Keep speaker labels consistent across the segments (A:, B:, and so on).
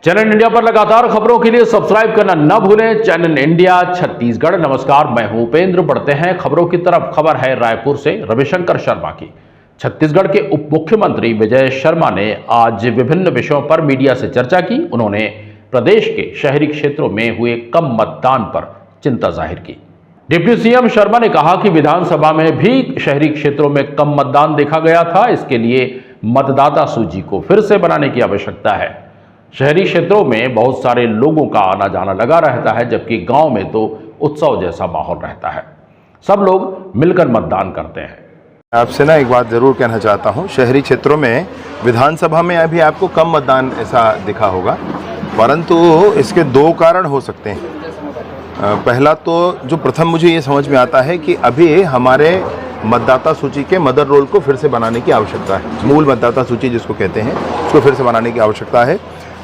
A: Channel India पर लगातार खबरों के लिए सब्सक्राइब करना न भूलें। Channel India Chhattisgarh. नमस्कार, मैं हूं उपेंद्र। बढ़ते हैं खबरों की तरफ। खबर है रायपुर से रविशंकर शर्मा की। छत्तीसगढ़ के उप मुख्यमंत्री विजय शर्मा ने आज विभिन्न विषयों पर मीडिया से चर्चा की। उन्होंने प्रदेश के शहरी क्षेत्रों में हुए कम मतदान पर चिंता जाहिर की। डिप्टी सीएम शर्मा ने कहा कि विधानसभा में भी शहरी क्षेत्रों में कम मतदान देखा गया था। इसके लिए मतदाता सूची को फिर से बनाने की आवश्यकता है। शहरी क्षेत्रों में बहुत सारे लोगों का आना जाना लगा रहता है, जबकि गांव में तो उत्सव जैसा माहौल रहता है। सब लोग मिलकर मतदान करते हैं।
B: आपसे ना एक बात ज़रूर कहना चाहता हूँ। शहरी क्षेत्रों में विधानसभा में अभी आपको कम मतदान ऐसा दिखा होगा, परंतु इसके दो कारण हो सकते हैं। पहला तो जो प्रथम मुझे ये समझ में आता है कि अभी हमारे मतदाता सूची के मदर रोल को फिर से बनाने की आवश्यकता है। मूल मतदाता सूची जिसको कहते हैं, उसको फिर से बनाने की आवश्यकता है,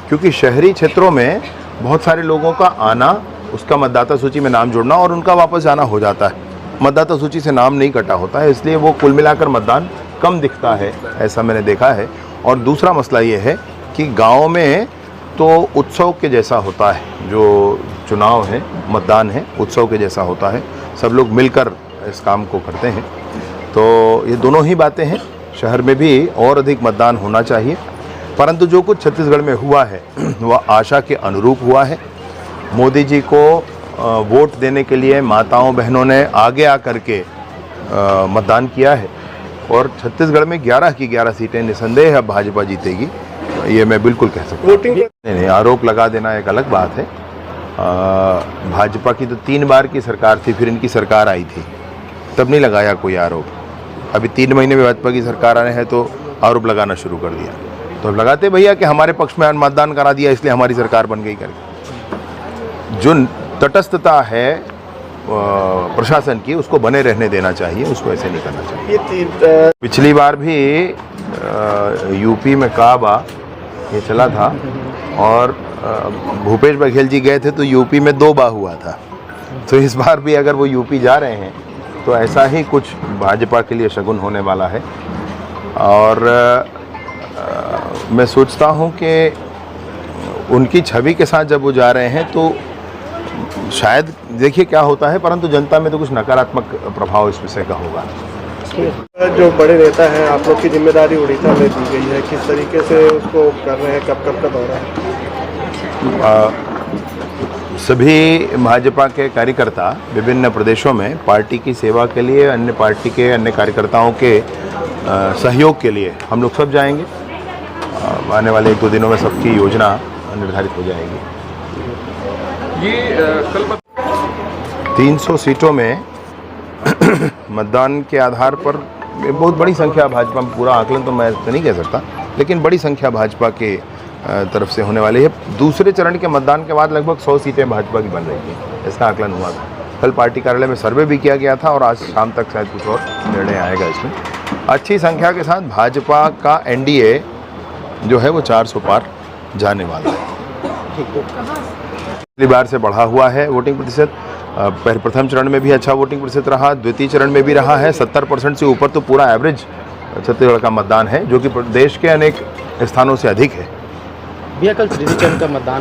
B: क्योंकि शहरी क्षेत्रों में बहुत सारे लोगों का आना, उसका मतदाता सूची में नाम जोड़ना और उनका वापस जाना हो जाता है। मतदाता सूची से नाम नहीं कटा होता है, इसलिए वो कुल मिलाकर मतदान कम दिखता है, ऐसा मैंने देखा है। और दूसरा मसला ये है कि गांव में तो उत्सव के जैसा होता है, जो चुनाव है, मतदान है, उत्सव के जैसा होता है। सब लोग मिलकर इस काम को करते हैं। तो ये दोनों ही बातें हैं। शहर में भी और अधिक मतदान होना चाहिए, परंतु जो कुछ छत्तीसगढ़ में हुआ है वह आशा के अनुरूप हुआ है। मोदी जी को वोट देने के लिए माताओं बहनों ने आगे आकर के मतदान किया है और छत्तीसगढ़ में 11 की 11 सीटें निसंदेह भाजपा जीतेगी, ये मैं बिल्कुल कह सकता हूँ। नहीं, आरोप लगा देना एक अलग बात है। भाजपा की तो 3 बार की सरकार थी, फिर इनकी सरकार आई थी, तब नहीं लगाया कोई आरोप। अभी 3 महीने में भाजपा की सरकार आने है तो आरोप लगाना शुरू कर दिया। तो अब लगाते भैया कि हमारे पक्ष में मतदान करा दिया इसलिए हमारी सरकार बन गई करके। जो तटस्थता है प्रशासन की, उसको बने रहने देना चाहिए, उसको ऐसे नहीं करना चाहिए। पिछली बार भी यूपी में काबा ये चला था और भूपेश बघेल जी गए थे तो यूपी में 2 बार हुआ था। तो इस बार भी अगर वो यूपी जा रहे हैं तो ऐसा ही कुछ भाजपा के लिए शगुन होने वाला है। और मैं सोचता हूं कि उनकी छवि के साथ जब वो जा रहे हैं तो शायद देखिए क्या होता है, परंतु जनता में तो कुछ नकारात्मक प्रभाव इस विषय का होगा।
C: जो बड़े नेता हैं, आप लोग की जिम्मेदारी उड़ीसा में दी गई है, किस तरीके से उसको कर रहे हैं, कब कब का दौरा है?
B: सभी भाजपा के कार्यकर्ता विभिन्न प्रदेशों में पार्टी की सेवा के लिए, अन्य पार्टी के अन्य कार्यकर्ताओं के सहयोग के लिए हम लोग सब जाएंगे। आने वाले 1-2 दिनों में सबकी योजना निर्धारित हो जाएगी।
D: ये कल
B: 300 सीटों में मतदान के आधार पर बहुत बड़ी संख्या भाजपा में, पूरा आकलन तो मैं तो नहीं कह सकता, लेकिन बड़ी संख्या भाजपा के तरफ से होने वाली है। दूसरे चरण के मतदान के बाद लगभग 100 सीटें भाजपा की बन रही हैं, इसका आकलन हुआ था। कल पार्टी कार्यालय में सर्वे भी किया गया था और आज शाम तक शायद कुछ और निर्णय आएगा इसमें। अच्छी संख्या के साथ भाजपा का एनडीए जो है वो 400 पार जाने वाला है। पिछली बार से बढ़ा हुआ है वोटिंग प्रतिशत। प्रथम चरण में भी अच्छा वोटिंग प्रतिशत रहा, द्वितीय चरण में भी रहा है। 70% से ऊपर तो पूरा एवरेज छत्तीसगढ़ का मतदान है, जो कि देश के अनेक स्थानों से अधिक है।
E: भैया कल तृतीय चरण का मतदान